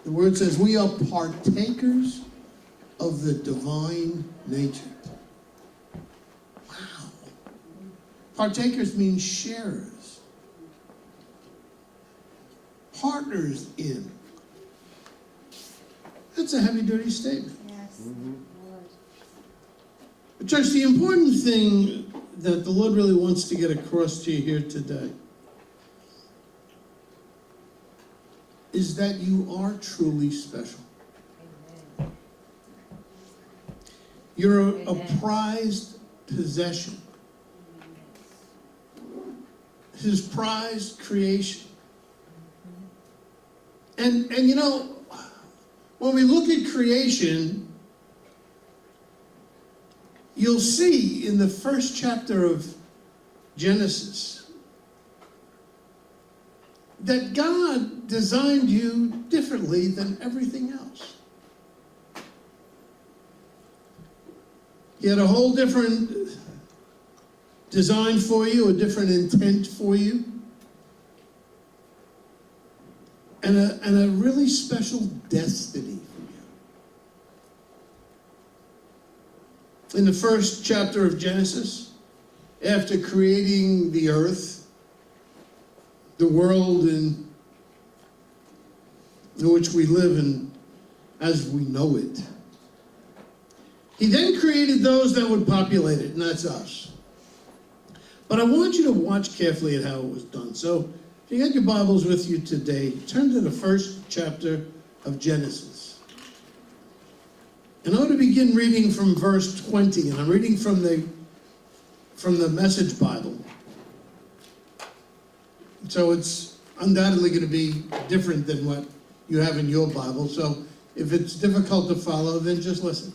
The word says we are partakers of the divine nature. Wow. Partakers means sharers. Partners in. That's a heavy-duty statement. Yes. But church, the important thing that the Lord really wants to get across to you here today is that you are truly special. Amen. You're a Amen. prized possession. His prized creation. And you know, when we look at creation, you'll see in the first chapter of Genesis that God designed you differently than everything else. He had a whole different design for you, a different intent for you, and a really special destiny for you. In the first chapter of Genesis, after creating the earth, the world in which we live in as we know it, he then created those that would populate it, and that's us. But I want you to watch carefully at how it was done. So if you got your Bibles with you today, turn to the first chapter of Genesis. And I want to begin reading from verse 20, and I'm reading from the Message Bible. So it's undoubtedly going to be different than what you have in your Bible. So if it's difficult to follow, then just listen.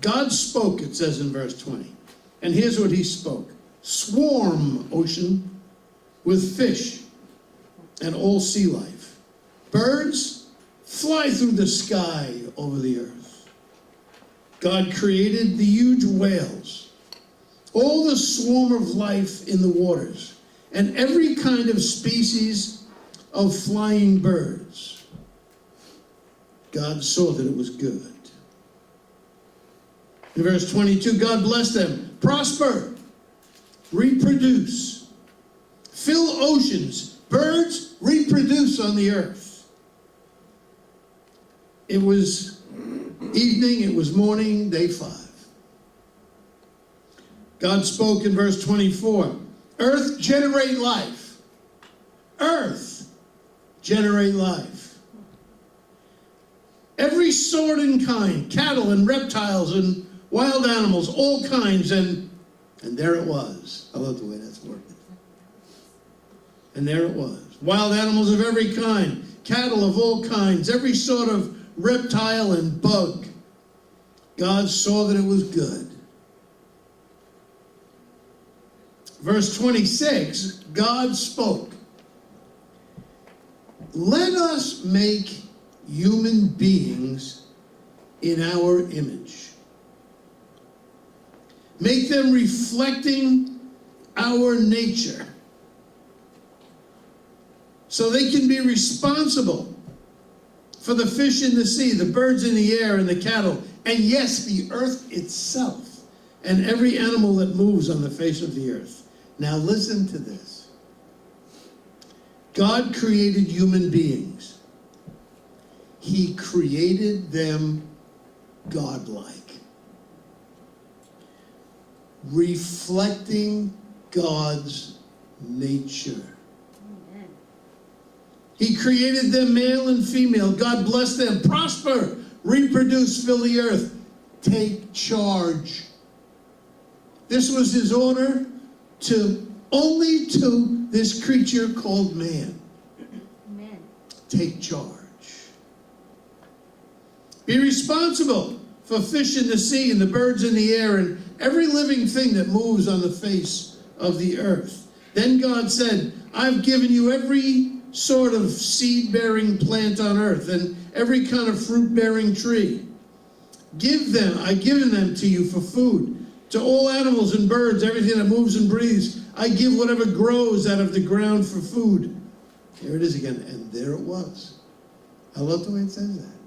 God spoke, it says in verse 20. And here's what he spoke. Swarm, ocean, with fish and all sea life. Birds, fly through the sky over the earth. God created the huge whales, all the swarm of life in the waters, and every kind of species of flying birds. God saw that it was good. In verse 22, God blessed them. Prosper, reproduce, fill oceans, birds, reproduce on the earth. It was evening, it was morning, day 5. God spoke in verse 24, earth, generate life. Earth, generate life. Every sort and kind, cattle and reptiles and wild animals, all kinds, and there it was. I love the way that's working. And there it was. Wild animals of every kind, cattle of all kinds, every sort of reptile and bug. God saw that it was good. Verse 26, God spoke. Let us make human beings in our image. Make them reflecting our nature, so they can be responsible for the fish in the sea, the birds in the air, and the cattle, and yes, the earth itself, and every animal that moves on the face of the earth. Now listen to this. God created human beings. He created them godlike, reflecting God's nature. Amen. He created them male and female. God blessed them. Prosper, reproduce, fill the earth. Take charge. This was his order only to this creature called man. Amen. Take charge. Be responsible for fish in the sea and the birds in the air and every living thing that moves on the face of the earth. Then God said, I've given you every sort of seed-bearing plant on earth and every kind of fruit-bearing tree. I've given them to you for food. To all animals and birds, everything that moves and breathes, I give whatever grows out of the ground for food. Here it is again, and there it was. I love the way it says that.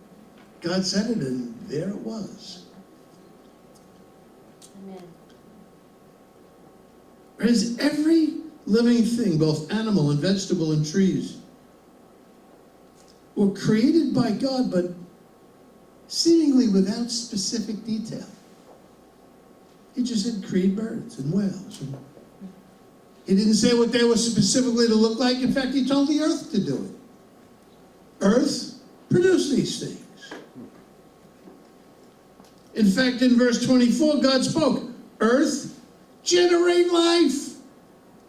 God said it, and there it was. Amen. Whereas every living thing, both animal and vegetable and trees, were created by God, but seemingly without specific detail. He just said, create birds and whales. And he didn't say what they were specifically to look like. In fact, he told the earth to do it. Earth, produce these things. In fact, in verse 24, God spoke, earth, generate life.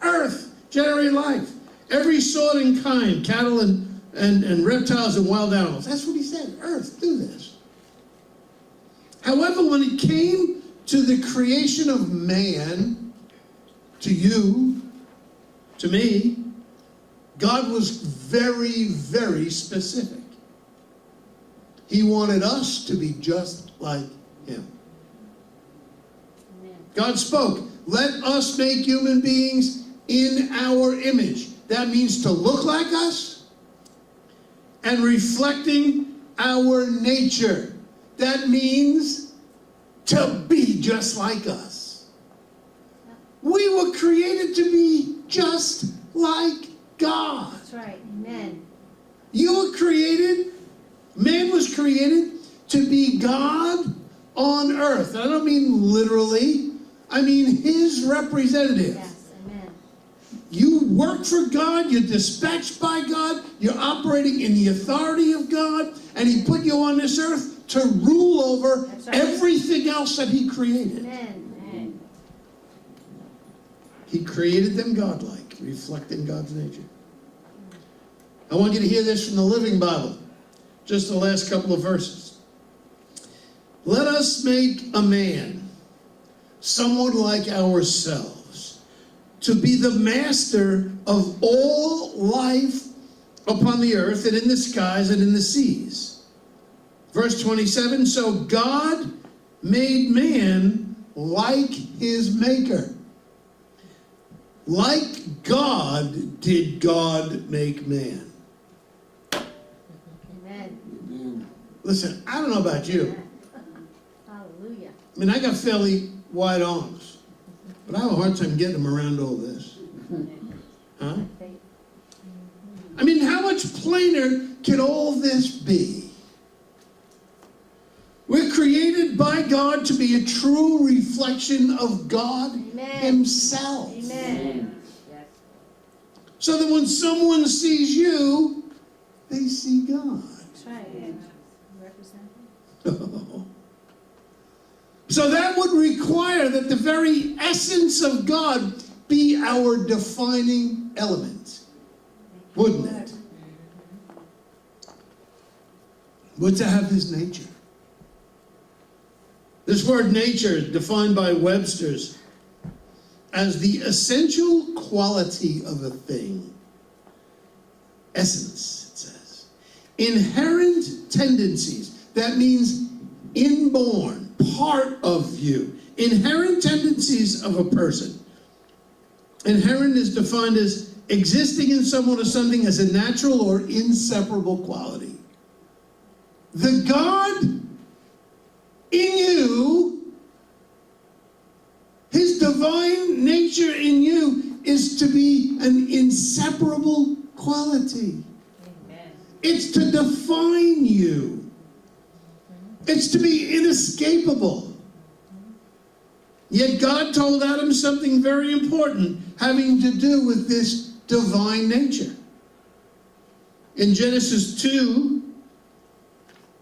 Earth, generate life. Every sort and kind, cattle and reptiles and wild animals. That's what he said. Earth, do this. However, when it came to the creation of man, to you, to me, God was very, very specific. He wanted us to be just like him. Amen. God spoke, let us make human beings in our image. That means to look like us and reflecting our nature. That means to be just like us. We were created to be just like God. That's right. Amen. You were created, man was created to be God on earth. I don't mean literally, I mean his representative. Yes. Amen. You work for God, you're dispatched by God, you're operating in the authority of God, and he put you on this earth to rule over That's right. everything else that he created. Amen. Amen. He created them godlike, reflecting God's nature. I want you to hear this from the Living Bible, just the last couple of verses. Let us make a man, someone like ourselves, to be the master of all life upon the earth and in the skies and in the seas. Verse 27, so God made man like his maker. Like God did God make man. Amen. Listen, I don't know about you. Hallelujah. I mean, I got fairly wide arms, but I have a hard time getting them around all this. Huh? I mean, how much plainer can all this be? We're created by God to be a true reflection of God Amen. himself. Amen. Yes. So that when someone sees you, they see God. That's right. Represent. So that would require that the very essence of God be our defining element, wouldn't it? We're to have his nature. This word nature is defined by Webster's as the essential quality of a thing. Essence, it says. Inherent tendencies. That means inborn, part of you. Inherent tendencies of a person. Inherent is defined as existing in someone or something as a natural or inseparable quality. The God in you, his divine nature in you, is to be an inseparable quality. Amen. It's to define you. It's to be inescapable. Yet God told Adam something very important having to do with this divine nature. In Genesis 2,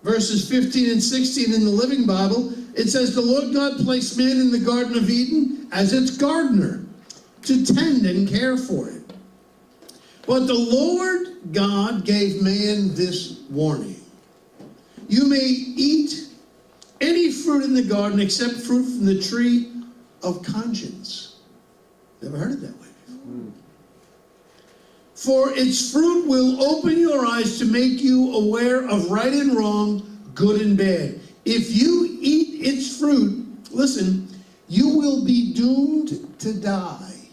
verses 15 and 16 in the Living Bible, it says, the Lord God placed man in the Garden of Eden as its gardener to tend and care for it. But the Lord God gave man this warning. You may eat any fruit in the garden except fruit from the tree of conscience. Never heard it that way before. For its fruit will open your eyes to make you aware of right and wrong, good and bad. If you eat its fruit, listen, you will be doomed to die.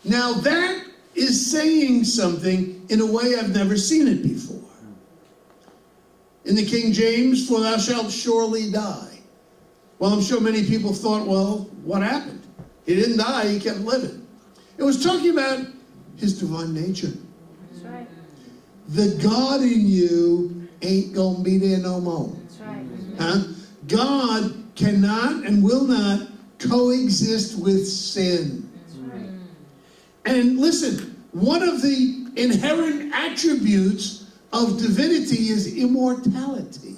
Now that is saying something in a way I've never seen it before. In the King James, for thou shalt surely die. Well, I'm sure many people thought, well, what happened? He didn't die, he kept living. It was talking about his divine nature. That's right. The God in you ain't gonna be there no more. That's right. Huh? God cannot and will not coexist with sin. That's right. And listen, one of the inherent attributes of divinity is immortality.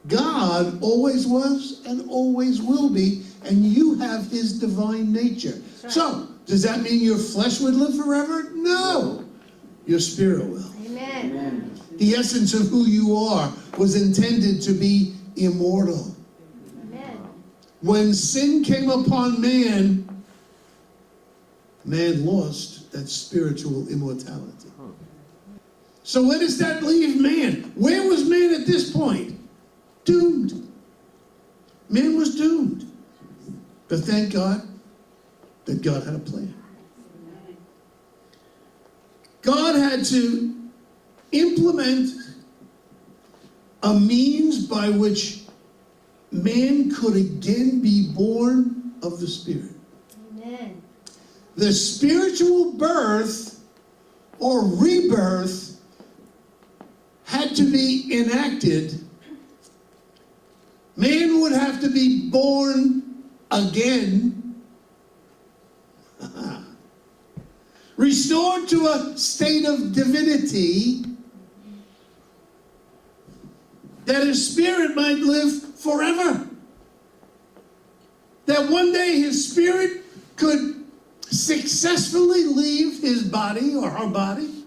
God always was and always will be, and you have his divine nature. Right. So, does that mean your flesh would live forever? No. Your spirit will. Amen. Amen. The essence of who you are was intended to be immortal. Amen. When sin came upon man, man lost that spiritual immortality. So where does that leave man? Where was man at this point? Doomed. Man was doomed. But thank God that God had a plan. God had to implement a means by which man could again be born of the Spirit. Amen. The spiritual birth or rebirth had to be enacted. Man would have to be born again, restored to a state of divinity, that his spirit might live forever. That one day his spirit could successfully leave his body or her body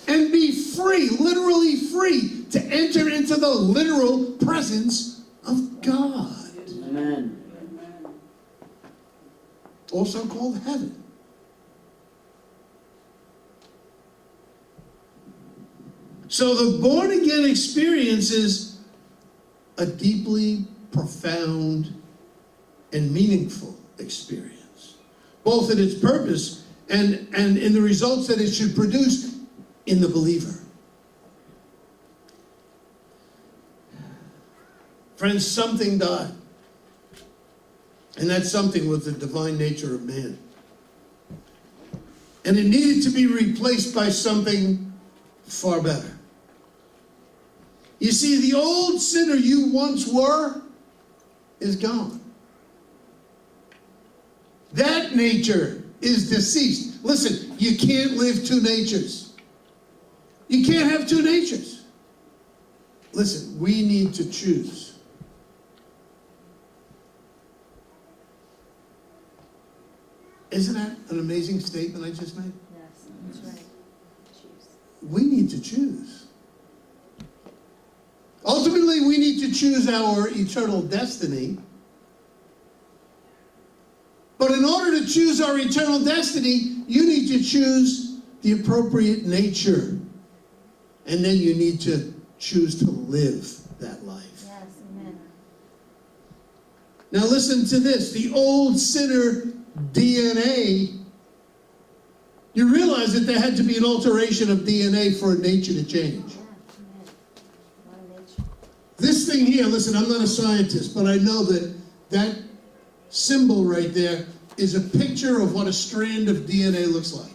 and be free, literally free, to enter into the literal presence of God. Amen. Also called heaven. So the born again experience is a deeply profound and meaningful experience, both in its purpose and in the results that it should produce in the believer. Friends, something died. And that something was the divine nature of man. And it needed to be replaced by something far better. You see, the old sinner you once were is gone. That nature is deceased. Listen, you can't live two natures. You can't have two natures. Listen, we need to choose. Isn't that an amazing statement I just made? Yes, that's right. Choose. We need to choose. Ultimately, we need to choose our eternal destiny. But in order to choose our eternal destiny, you need to choose the appropriate nature. And then you need to choose to live that life. Yes, amen. Now listen to this. The old sinner DNA, you realize that there had to be an alteration of DNA for a nature to change. Yeah, amen. One nature. This thing here, listen, I'm not a scientist, but I know that that symbol right there is a picture of what a strand of DNA looks like.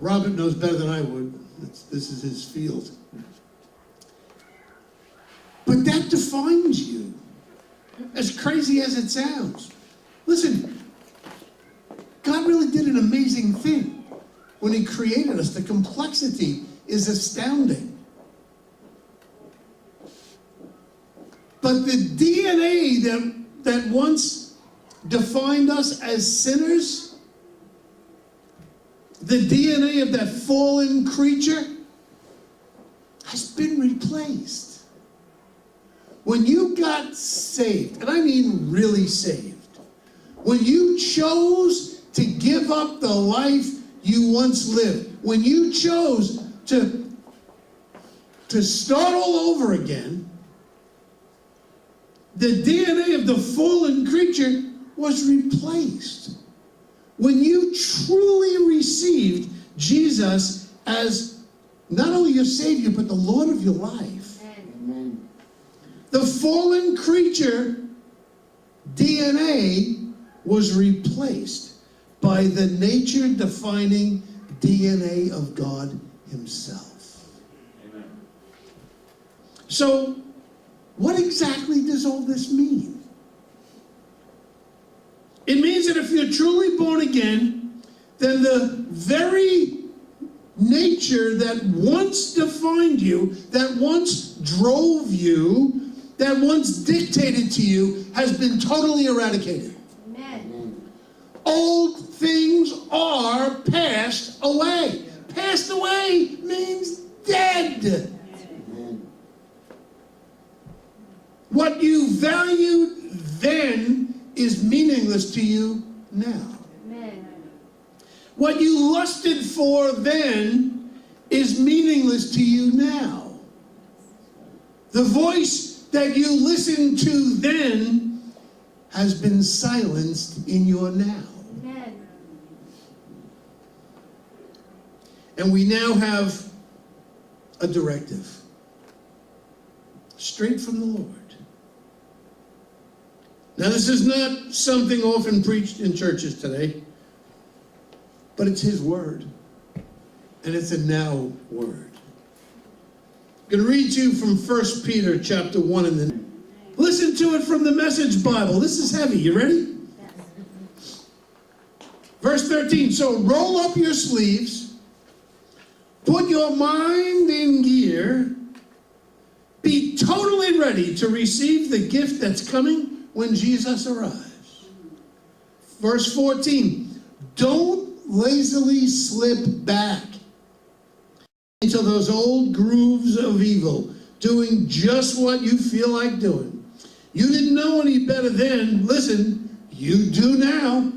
Robert knows better than I would. This is his field. But that defines you, as crazy as it sounds. Listen, God really did an amazing thing when he created us. The complexity is astounding. But the DNA that once defined us as sinners, the DNA of that fallen creature, has been replaced. When you got saved, and I mean really saved, when you chose to give up the life you once lived, when you chose to start all over again, the DNA of the fallen creature was replaced when you truly received Jesus as not only your Savior, but the Lord of your life. Amen. The fallen creature DNA was replaced by the nature-defining DNA of God himself. Amen. So, what exactly does all this mean? It means that if you're truly born again, then the very nature that once defined you, that once drove you, that once dictated to you, has been totally eradicated. Amen. Old things are passed away. Passed away means dead. What you valued then is meaningless to you now. Amen. What you lusted for then is meaningless to you now. The voice that you listened to then has been silenced in your now. Amen. And we now have a directive straight from the Lord. Now, this is not something often preached in churches today, but it's his word, and it's a now word. I'm going to read to you from 1 Peter chapter 1, and then listen to it from the Message Bible. This is heavy. You ready? Yes. Verse 13, so roll up your sleeves, put your mind in gear, be totally ready to receive the gift that's coming when Jesus arrives. Verse 14, don't lazily slip back into those old grooves of evil, doing just what you feel like doing. You didn't know any better then. Listen, you do now.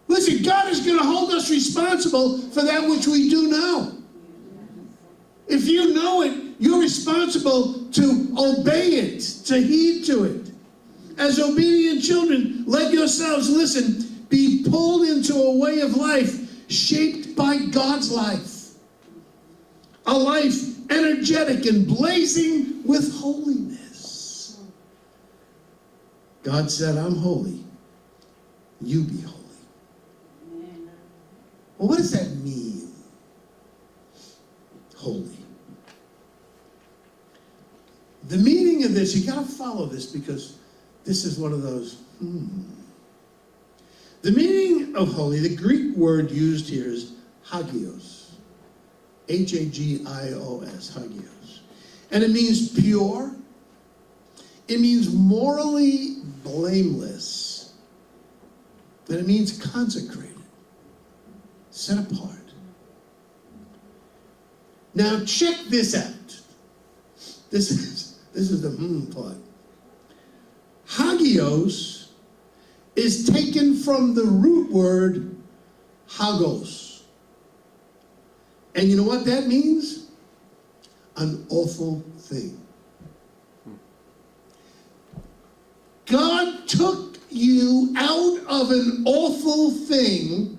Listen, God is going to hold us responsible for that which we do know. If you know it, you're responsible to obey it, to heed to it. As obedient children, let yourselves, listen, be pulled into a way of life shaped by God's life. A life energetic and blazing with holiness. God said, I'm holy. You be holy. Well, what does that mean? Holy. The meaning of this, you got to follow this because this is one of those, The meaning of holy, the Greek word used here is hagios. Hagios, hagios. And it means pure. It means morally blameless. And it means consecrated, set apart. Now check this out. This is the part. Hagios is taken from the root word hagos. And you know what that means? An awful thing. God took you out of an awful thing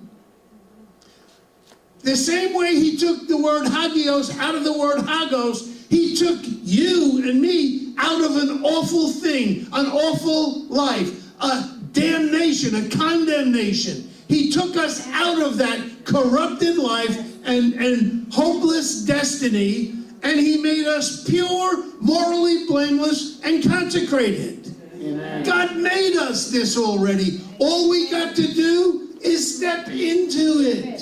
the same way he took the word hagios out of the word hagos. He took you and me out of an awful thing, an awful life, a damnation, a condemnation. He took us out of that corrupted life and hopeless destiny, and he made us pure, morally blameless, and consecrated. Amen. God made us this already. All we got to do is step into it.